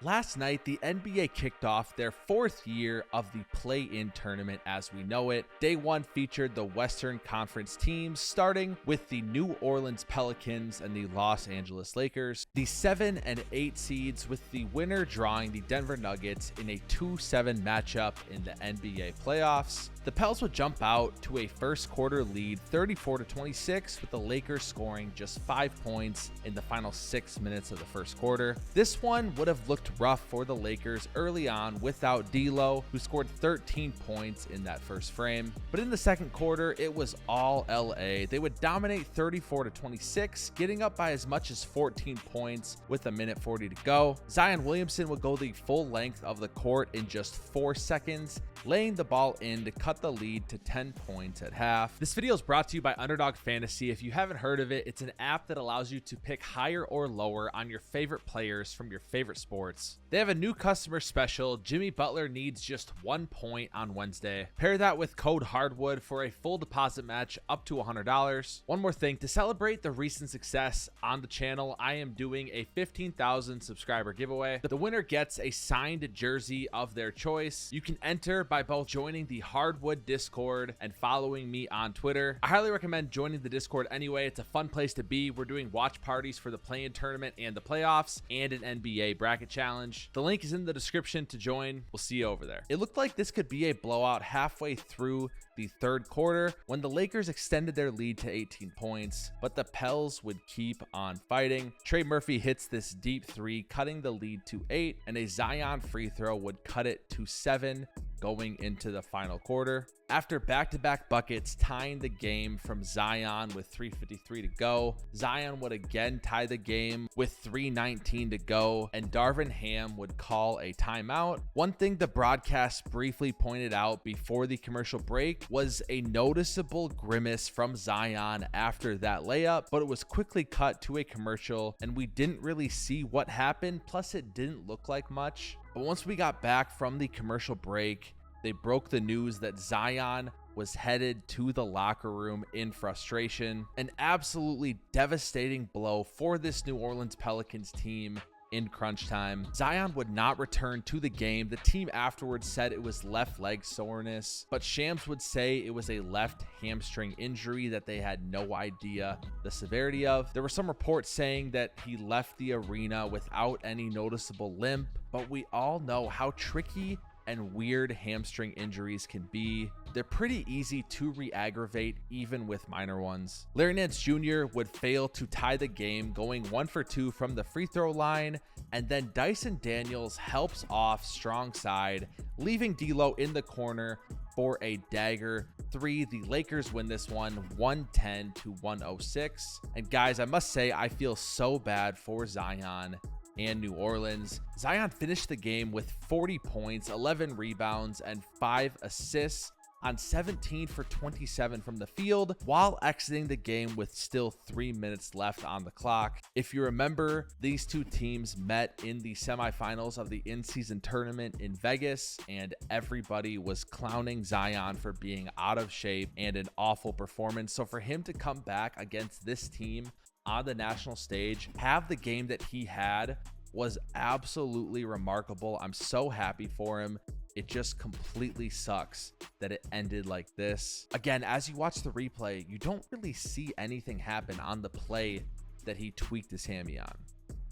Last night, the NBA kicked off their 4th year of the play-in tournament as we know it. Day 1 featured the Western Conference teams, starting with the New Orleans Pelicans and the Los Angeles Lakers, the 7 and 8 seeds, with the winner drawing the Denver Nuggets in a 2-7 matchup in the NBA playoffs. The Pels would jump out to a first quarter lead 34-26, with the Lakers scoring just 5 points in the final 6 minutes of the first quarter. This one would have looked rough for the Lakers early on without D'Lo, who scored 13 points in that first frame. But in the second quarter, it was all LA. They would dominate 34-26, getting up by as much as 14 points with a minute 40 to go. Zion Williamson would go the full length of the court in just 4 seconds, laying the ball in to cut the lead to 10 points at half. This video is brought to you by Underdog Fantasy. If you haven't heard of it, it's an app that allows you to pick higher or lower on your favorite players from your favorite sports. They have a new customer special. Jimmy Butler needs just 1 point on Wednesday. Pair that with code Hardwood for a full deposit match up to $100. One more thing, to celebrate the recent success on the channel, I am doing a 15,000 subscriber giveaway. The winner gets a signed jersey of their choice. You can enter by both joining the Hardwood Discord and following me on Twitter. I highly recommend joining the Discord anyway. It's a fun place to be. We're doing watch parties for the play-in tournament and the playoffs and an NBA bracket challenge. The link is in the description to join. We'll see you over there. It looked like this could be a blowout halfway through the third quarter when the Lakers extended their lead to 18 points, but the Pels would keep on fighting. Trey Murphy hits this deep 3, cutting the lead to 8, and a Zion free throw would cut it to 7 going into the final quarter. After back-to-back buckets tying the game from Zion with 3:53 to go, Zion would again tie the game with 3:19 to go, and Darvin Ham would call a timeout. One thing the broadcast briefly pointed out before the commercial break was a noticeable grimace from Zion after that layup, but it was quickly cut to a commercial and we didn't really see what happened, plus it didn't look like much. But once we got back from the commercial break, they broke the news that Zion was headed to the locker room in frustration. An absolutely devastating blow for this New Orleans Pelicans team in crunch time. Zion would not return to the game. The team afterwards said it was left leg soreness, but Shams would say it was a left hamstring injury that they had no idea the severity of. There were some reports saying that he left the arena without any noticeable limp, but we all know how tricky and weird hamstring injuries can be. They're pretty easy to re-aggravate even with minor ones. Larry Nance Jr. would fail to tie the game, going 1 for 2 from the free throw line, and then Dyson Daniels helps off strong side, leaving D'Lo in the corner for a dagger 3. The Lakers win this one 110-106. And guys, I must say, I feel so bad for Zion and New Orleans. Zion finished the game with 40 points, 11 rebounds, and 5 assists on 17 for 27 from the field, while exiting the game with still 3 minutes left on the clock. If you remember, these two teams met in the semifinals of the in-season tournament in Vegas, and everybody was clowning Zion for being out of shape and an awful performance. So for him to come back against this team on the national stage, have the game that he had, was absolutely remarkable. I'm so happy for him. It just completely sucks that it ended like this. Again, as you watch the replay, you don't really see anything happen on the play that he tweaked his hammy on.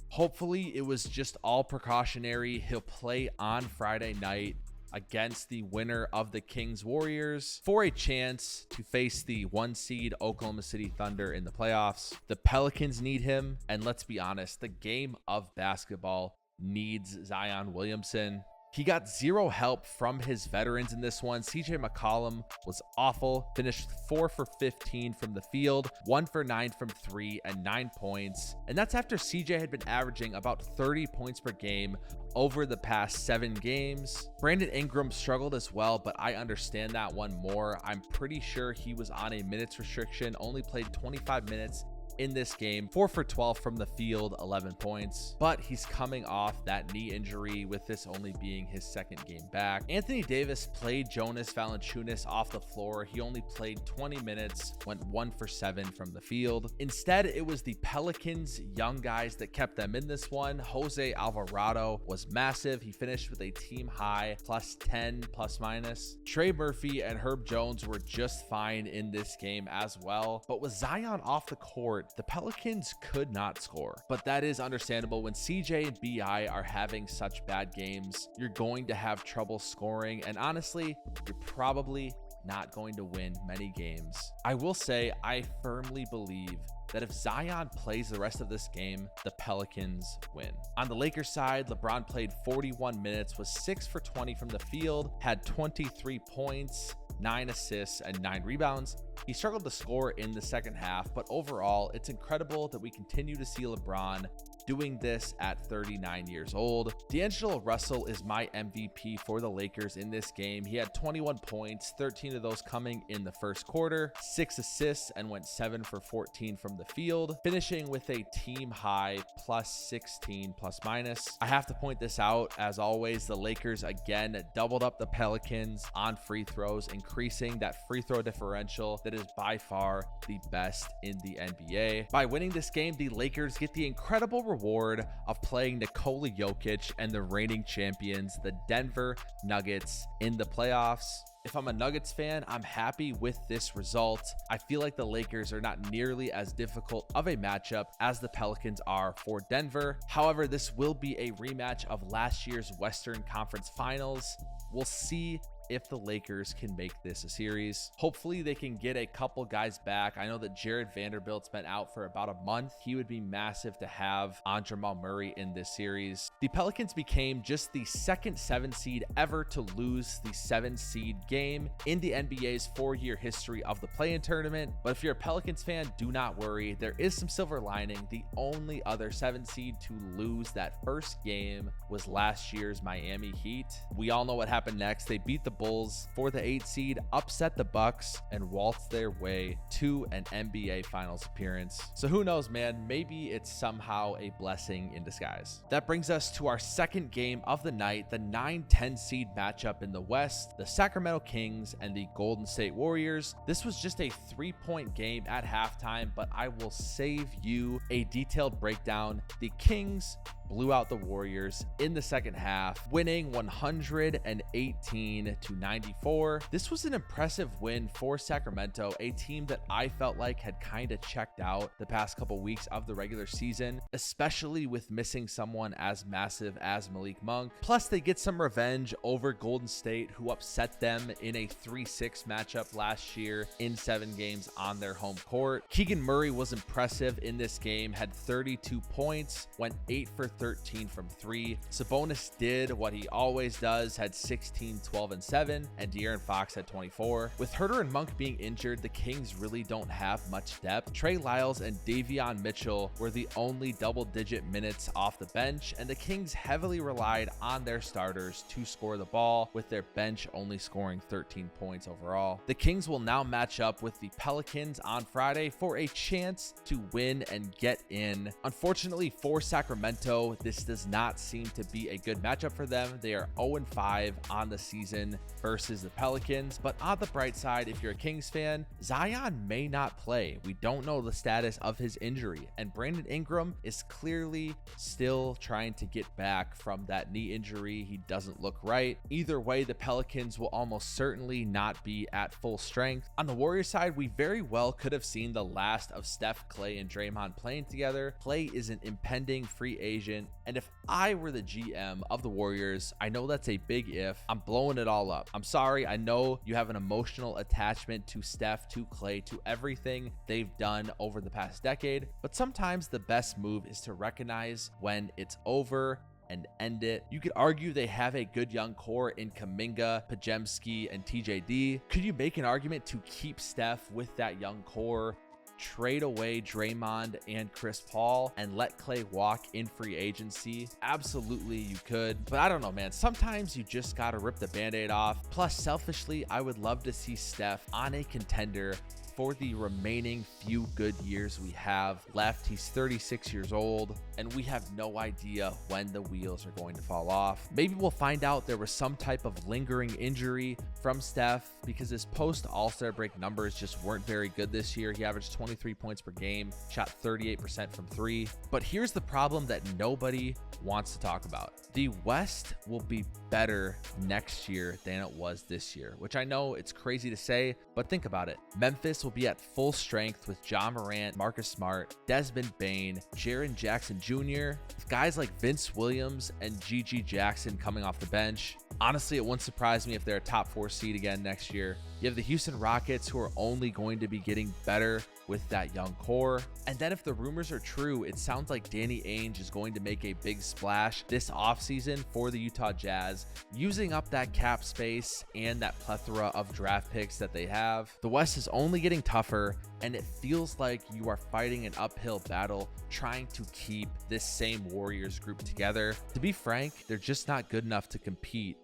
Hopefully it was just all precautionary. He'll play on Friday night against the winner of the Kings Warriors for a chance to face the 1 seed Oklahoma City Thunder in the playoffs. The Pelicans need him, and let's be honest, the game of basketball needs Zion Williamson. He got zero help from his veterans in this one. CJ McCollum was awful, finished 4 for 15 from the field, 1 for 9 from 3, and 9 points. And that's after CJ had been averaging about 30 points per game over the past 7 games. Brandon Ingram struggled as well, but I understand that one more. I'm pretty sure he was on a minutes restriction, only played 25 minutes in this game, 4 for 12 from the field, 11 points, but he's coming off that knee injury, with this only being his second game back. Anthony Davis played Jonas Valanciunas off the floor. He only played 20 minutes, went 1 for 7 from the field. Instead, it was the Pelicans' young guys that kept them in this one. Jose Alvarado was massive. He finished with a team high +10 plus minus. Trey Murphy and Herb Jones were just fine in this game as well, but with Zion off the court, the Pelicans could not score. But that is understandable. When CJ and BI are having such bad games, you're going to have trouble scoring, and honestly, you're probably not going to win many games. I will say, I firmly believe that if Zion plays the rest of this game, the Pelicans win. On the Lakers side, LeBron played 41 minutes, was 6 for 20 from the field, had 23 points, 9 assists, and 9 rebounds. He struggled to score in the second half, but overall, it's incredible that we continue to see LeBron doing this at 39 years old. D'Angelo Russell is my MVP for the Lakers in this game. He had 21 points, 13 of those coming in the first quarter, 6 assists, and went 7 for 14 from the field, finishing with a team high +16 plus minus. I have to point this out, as always, the Lakers again doubled up the Pelicans on free throws, increasing that free throw differential that is by far the best in the NBA. By winning this game, the Lakers get the incredible reward of playing Nikola Jokic and the reigning champions, the Denver Nuggets, in the playoffs. If I'm a Nuggets fan, I'm happy with this result. I feel like the Lakers are not nearly as difficult of a matchup as the Pelicans are for Denver. However, this will be a rematch of last year's Western Conference Finals. We'll see if the Lakers can make this a series. Hopefully they can get a couple guys back. I know that Jared Vanderbilt's been out for about a month. He would be massive to have on Jamal Murray in this series. The Pelicans became just the second 7 seed ever to lose the 7 seed game in the NBA's 4-year history of the play-in tournament. But if you're a Pelicans fan, do not worry. There is some silver lining. The only other 7 seed to lose that first game was last year's Miami Heat. We all know what happened next. They beat the Bulls for the 8 seed, upset the Bucks, and waltzed their way to an NBA Finals appearance. So who knows, man? Maybe it's somehow a blessing in disguise. That brings us to our second game of the night, the 9-10 seed matchup in the West, the Sacramento Kings and the Golden State Warriors. This was just a 3-point game at halftime, but I will save you a detailed breakdown. The Kings blew out the Warriors in the second half, winning 118-94. This was an impressive win for Sacramento, a team that I felt like had kind of checked out the past couple weeks of the regular season, especially with missing someone as massive as Malik Monk. Plus, they get some revenge over Golden State, who upset them in a 3-6 matchup last year in 7 games on their home court. Keegan Murray was impressive in this game, had 32 points, went 8 for 13 from 3. Sabonis did what he always does, had 16, 12, and 7, and De'Aaron Fox had 24. With Huerter and Monk being injured, the Kings really don't have much depth. Trey Lyles and Davion Mitchell were the only double-digit minutes off the bench, and the Kings heavily relied on their starters to score the ball, with their bench only scoring 13 points overall. The Kings will now match up with the Pelicans on Friday for a chance to win and get in. Unfortunately for Sacramento, this does not seem to be a good matchup for them. They are 0-5 on the season versus the Pelicans. But on the bright side, if you're a Kings fan, Zion may not play. We don't know the status of his injury, and Brandon Ingram is clearly still trying to get back from that knee injury. He doesn't look right. Either way, the Pelicans will almost certainly not be at full strength. On the Warriors side, we very well could have seen the last of Steph, Klay, and Draymond playing together. Klay is an impending free agent, and if I were the GM of the Warriors, I know that's a big if, I'm blowing it all up. I'm sorry, I know you have an emotional attachment to Steph, to Klay, to everything they've done over the past decade, but sometimes the best move is to recognize when it's over and end it. You could argue they have a good young core in Kuminga, Podziemski, and TJD. Could you make an argument to keep Steph with that young core, trade away Draymond and Chris Paul, and let Klay walk in free agency? Absolutely you could, but I don't know, man. Sometimes you just gotta rip the band-aid off. Plus, selfishly, I would love to see Steph on a contender for the remaining few good years we have left. He's 36 years old, and we have no idea when the wheels are going to fall off. Maybe we'll find out there was some type of lingering injury from Steph, because his post All-Star break numbers just weren't very good this year. He averaged 23 points per game, shot 38% from three. But here's the problem that nobody wants to talk about. The West will be better next year than it was this year, which I know it's crazy to say, but think about it. Memphis will be at full strength with Ja Morant, Marcus Smart, Desmond Bane, Jaren Jackson Jr., with guys like Vince Williams and G.G. Jackson coming off the bench. Honestly, it wouldn't surprise me if they're a top 4 seed again next year. You have the Houston Rockets, who are only going to be getting better with that young core. And then if the rumors are true, it sounds like Danny Ainge is going to make a big splash this offseason for the Utah Jazz, using up that cap space and that plethora of draft picks that they have. The West is only getting tougher, and it feels like you are fighting an uphill battle trying to keep this same Warriors group together. To be frank, they're just not good enough to compete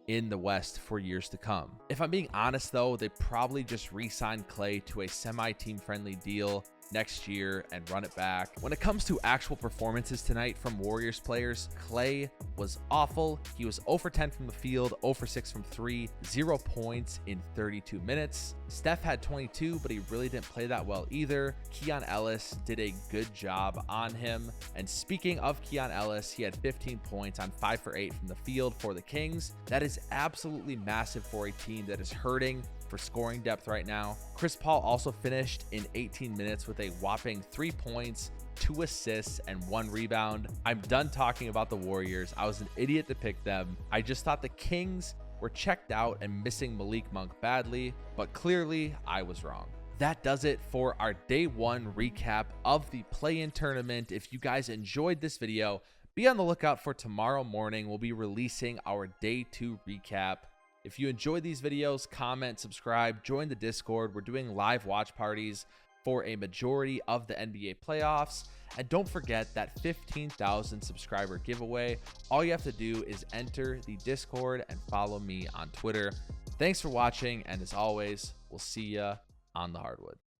in the West for years to come. If I'm being honest though, they probably just re-signed Clay to a semi-team friendly deal next year and run it back. When it comes to actual performances tonight from Warriors players, Clay was awful. He was 0 for 10 from the field, 0 for 6 from 3, 0 points in 32 minutes. Steph had 22, but he really didn't play that well either. Keon Ellis did a good job on him. And speaking of Keon Ellis, he had 15 points on 5 for 8 from the field for the Kings. That is absolutely massive for a team that is hurting for scoring depth right now. Chris Paul also finished in 18 minutes with a whopping 3 points, 2 assists, and 1 rebound. I'm done talking about the Warriors. I was an idiot to pick them. I just thought the Kings were checked out and missing Malik Monk badly, but clearly I was wrong. That does it for our day 1 recap of the play-in tournament. If you guys enjoyed this video, be on the lookout for tomorrow morning. We'll be releasing our day 2 recap. If you enjoyed these videos, comment, subscribe, join the Discord. We're doing live watch parties for a majority of the NBA playoffs. And don't forget that 15,000 subscriber giveaway. All you have to do is enter the Discord and follow me on Twitter. Thanks for watching, and as always, we'll see ya on the hardwood.